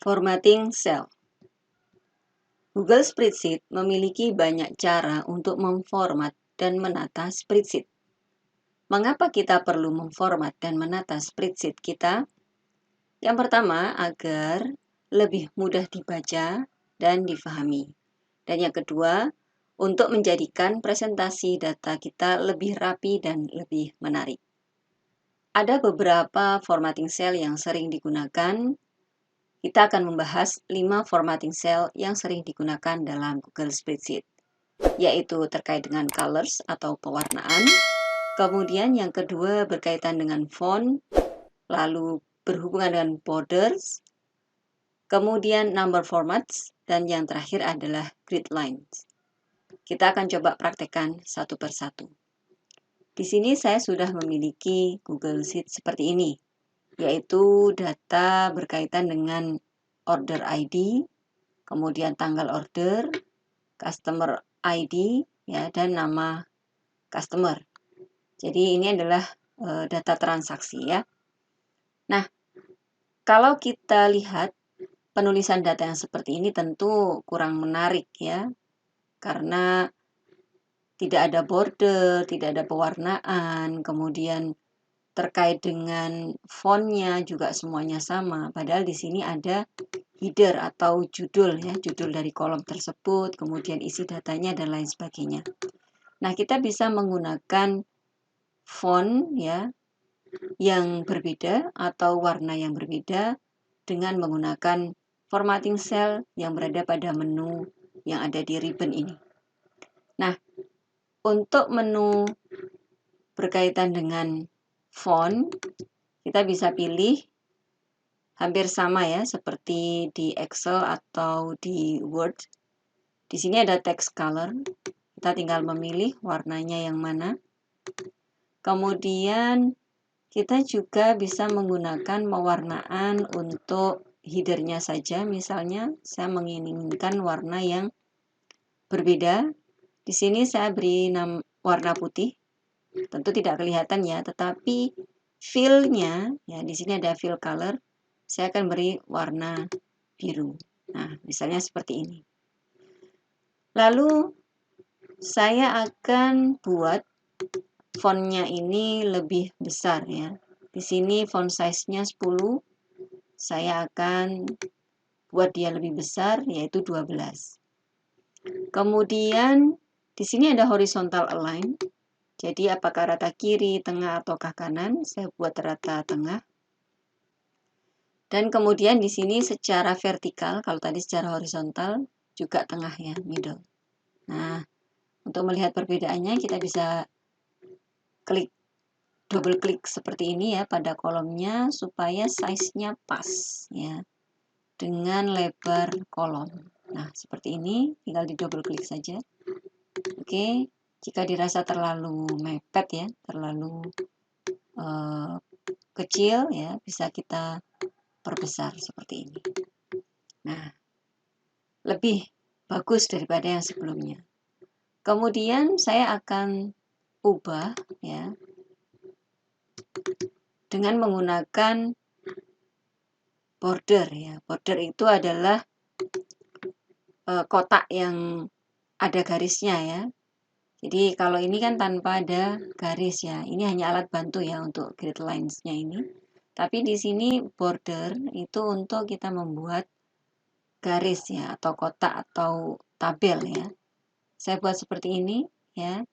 Formatting cell. Google Spreadsheet memiliki banyak cara untuk memformat dan menata spreadsheet. Mengapa kita perlu memformat dan menata spreadsheet kita? Yang pertama, agar lebih mudah dibaca dan difahami. Dan yang kedua, untuk menjadikan presentasi data kita lebih rapi dan lebih menarik. Ada beberapa formatting cell yang sering digunakan. Kita akan membahas 5 formatting cell yang sering digunakan dalam Google Spreadsheet, yaitu terkait dengan colors atau pewarnaan, kemudian yang kedua berkaitan dengan font, lalu berhubungan dengan borders, kemudian number formats, dan yang terakhir adalah grid lines. Kita akan coba praktekkan satu persatu. Di sini saya sudah memiliki Google Sheet seperti ini, yaitu data berkaitan dengan order ID, kemudian tanggal order, customer ID, ya, dan nama customer. Jadi ini adalah data transaksi ya. Nah, kalau kita lihat penulisan data yang seperti ini tentu kurang menarik ya, karena tidak ada border, tidak ada pewarnaan, kemudian terkait dengan fontnya juga semuanya sama. Padahal di sini ada header atau judul ya, judul dari kolom tersebut, kemudian isi datanya dan lain sebagainya. Nah, kita bisa menggunakan font ya yang berbeda atau warna yang berbeda dengan menggunakan formatting cell yang berada pada menu yang ada di ribbon ini. Nah, untuk menu berkaitan dengan font, kita bisa pilih hampir sama ya, seperti di Excel atau di Word. Di sini ada text color, kita tinggal memilih warnanya yang mana. Kemudian kita juga bisa menggunakan pewarnaan untuk headernya saja. Misalnya saya menginginkan warna yang berbeda. Di sini saya beri warna putih. Tentu tidak kelihatan ya, tetapi fill-nya, ya di sini ada fill color, saya akan beri warna biru. Nah, misalnya seperti ini. Lalu saya akan buat fontnya ini lebih besar ya. Di sini font size-nya 10, saya akan buat dia lebih besar, yaitu 12. Kemudian di sini ada horizontal align. Jadi apakah rata kiri, tengah, ataukah kanan? Saya buat rata tengah. Dan kemudian di sini secara vertikal, kalau tadi secara horizontal, juga tengah ya, middle. Nah, untuk melihat perbedaannya kita bisa double klik seperti ini ya pada kolomnya supaya size-nya pas ya dengan lebar kolom. Nah, seperti ini, tinggal di double klik saja. Oke. Jika dirasa terlalu mepet ya, terlalu kecil ya, bisa kita perbesar seperti ini. Nah, lebih bagus daripada yang sebelumnya. Kemudian saya akan ubah ya dengan menggunakan border ya. Border itu adalah kotak yang ada garisnya ya. Jadi kalau ini kan tanpa ada garis ya, ini hanya alat bantu ya untuk grid lines-nya ini. Tapi di sini border itu untuk kita membuat garis ya, atau kotak atau tabel ya. Saya buat seperti ini ya,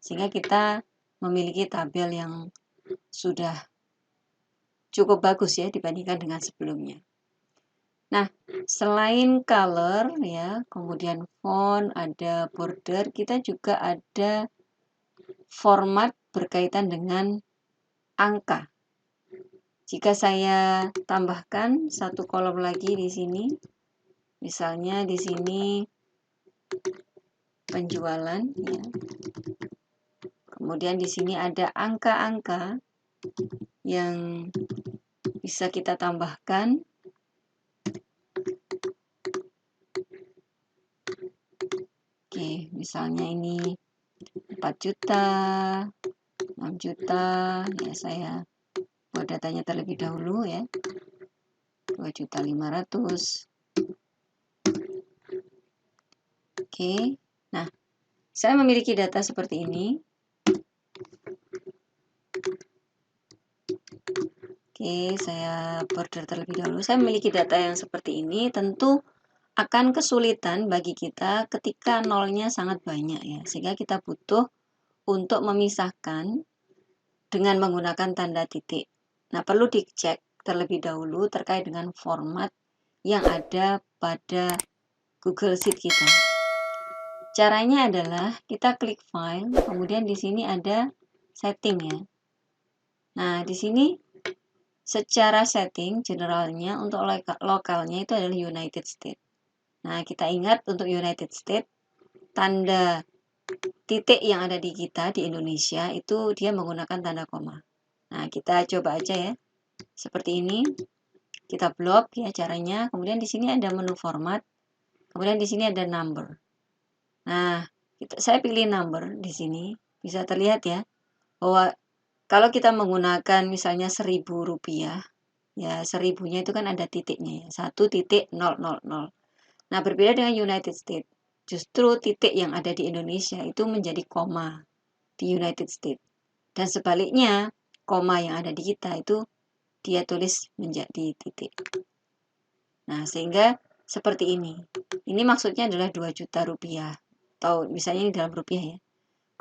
sehingga kita memiliki tabel yang sudah cukup bagus ya dibandingkan dengan sebelumnya. Nah, selain color ya, kemudian font, ada border, kita juga ada format berkaitan dengan angka. Jika saya tambahkan satu kolom lagi di sini, misalnya di sini penjualan ya. Kemudian di sini ada angka-angka yang bisa kita tambahkan. Oke, misalnya ini 4 juta, 6 juta, ya saya buat datanya terlebih dahulu ya. 2.500.000. Oke, nah saya memiliki data seperti ini. Oke, saya border terlebih dahulu. Saya memiliki data yang seperti ini, tentu akan kesulitan bagi kita ketika nolnya sangat banyak ya, sehingga kita butuh untuk memisahkan dengan menggunakan tanda titik. Nah, perlu dicek terlebih dahulu terkait dengan format yang ada pada Google Sheet kita. Caranya adalah kita klik file, kemudian di sini ada setting ya. Nah, di sini secara setting generalnya untuk lokalnya itu adalah United States. Nah, kita ingat untuk United States, tanda titik yang ada di kita di Indonesia itu dia menggunakan tanda koma. Nah, kita coba aja ya. Seperti ini. Kita blok ya caranya. Kemudian di sini ada menu format. Kemudian di sini ada number. Nah, saya pilih number di sini. Bisa terlihat ya bahwa kalau kita menggunakan misalnya Rp1.000, ya 1000-nya itu kan ada titiknya ya. 1.000. Nah, berbeda dengan United States. Justru titik yang ada di Indonesia itu menjadi koma di United States. Dan sebaliknya, koma yang ada di kita itu dia tulis menjadi titik. Nah, sehingga seperti ini. Ini maksudnya adalah 2 juta rupiah. Atau misalnya ini dalam rupiah ya.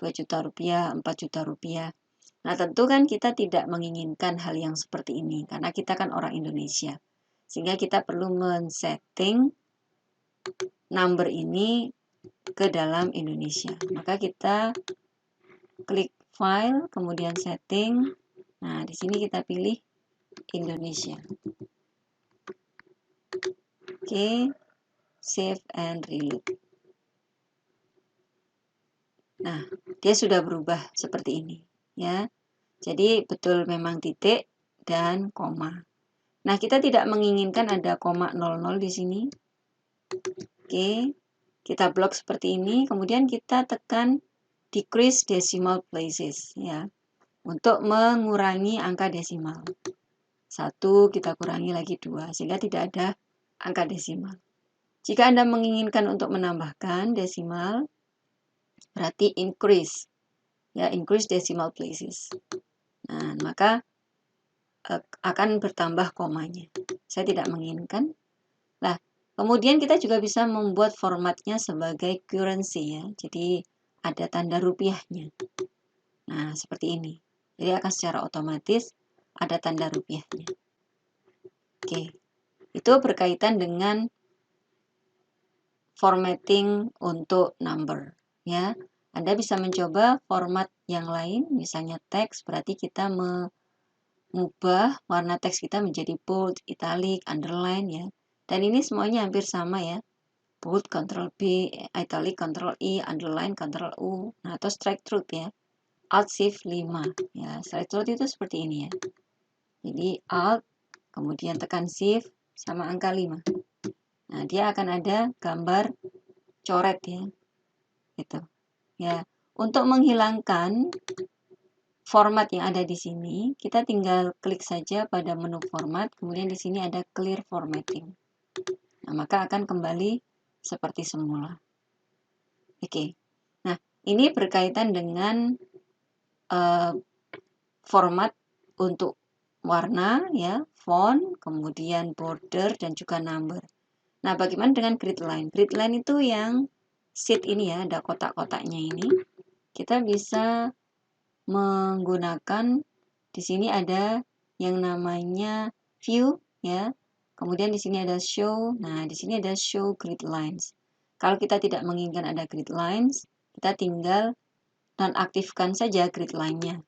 2 juta rupiah, 4 juta rupiah. Nah, tentu kan kita tidak menginginkan hal yang seperti ini. Karena kita kan orang Indonesia. Sehingga kita perlu men-setting number ini ke dalam Indonesia. Maka kita klik file, kemudian setting. Nah, di sini kita pilih Indonesia. Oke, save and reload. Nah, dia sudah berubah seperti ini, ya. Jadi betul memang titik dan koma. Nah, kita tidak menginginkan ada koma 00 di sini. Oke, kita blok seperti ini, kemudian kita tekan decrease decimal places, ya, untuk mengurangi angka desimal. 1 kita kurangi lagi 2, sehingga tidak ada angka desimal. Jika Anda menginginkan untuk menambahkan desimal, berarti increase, ya, increase decimal places. Nah, maka akan bertambah komanya. Saya tidak menginginkan. Nah, kemudian kita juga bisa membuat formatnya sebagai currency ya. Jadi ada tanda rupiahnya. Nah, seperti ini. Jadi akan secara otomatis ada tanda rupiahnya. Oke. Itu berkaitan dengan formatting untuk number ya. Anda bisa mencoba format yang lain, misalnya teks, berarti kita mengubah warna teks kita menjadi bold, italic, underline ya. Dan ini semuanya hampir sama ya. Bold, Ctrl B, italic, Ctrl I, underline, Ctrl U. Nah, atau strike through ya. Alt Shift 5 ya. Strike through itu seperti ini ya. Jadi Alt, kemudian tekan Shift sama angka 5. Nah, dia akan ada gambar coret ya. Gitu. Ya, untuk menghilangkan format yang ada di sini, kita tinggal klik saja pada menu format, kemudian di sini ada clear formatting. Nah, maka akan kembali seperti semula. Oke. Nah, ini berkaitan dengan format untuk warna ya, font, kemudian border dan juga number. Nah, bagaimana dengan grid line? Grid line itu yang sheet ini ya, ada kotak-kotaknya ini. Kita bisa menggunakan di sini ada yang namanya view ya. Kemudian di sini ada show. Nah, di sini ada show grid lines. Kalau kita tidak menginginkan ada grid lines, kita tinggal nonaktifkan saja grid line-nya.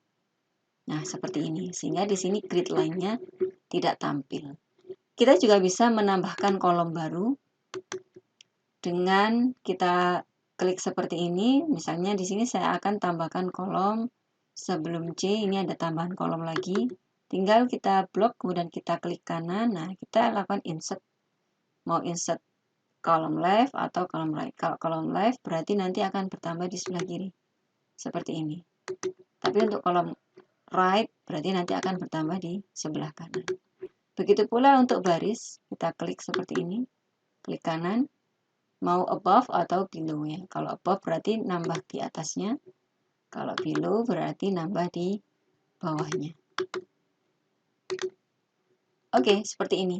Nah, seperti ini. Sehingga di sini grid line-nya tidak tampil. Kita juga bisa menambahkan kolom baru dengan kita klik seperti ini. Misalnya di sini saya akan tambahkan kolom sebelum C, ini ada tambahan kolom lagi. Tinggal kita blok, kemudian kita klik kanan. Nah, kita lakukan insert. Mau insert kolom left atau kolom right. Kalau kolom left berarti nanti akan bertambah di sebelah kiri. Seperti ini. Tapi untuk kolom right berarti nanti akan bertambah di sebelah kanan. Begitu pula untuk baris, Kita klik seperti ini, klik kanan, mau above atau below ya. Kalau above berarti nambah di atasnya, kalau below berarti nambah di bawahnya. Oke, seperti ini.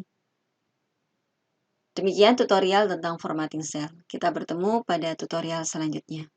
Demikian tutorial tentang formatting sel. Kita bertemu pada tutorial selanjutnya.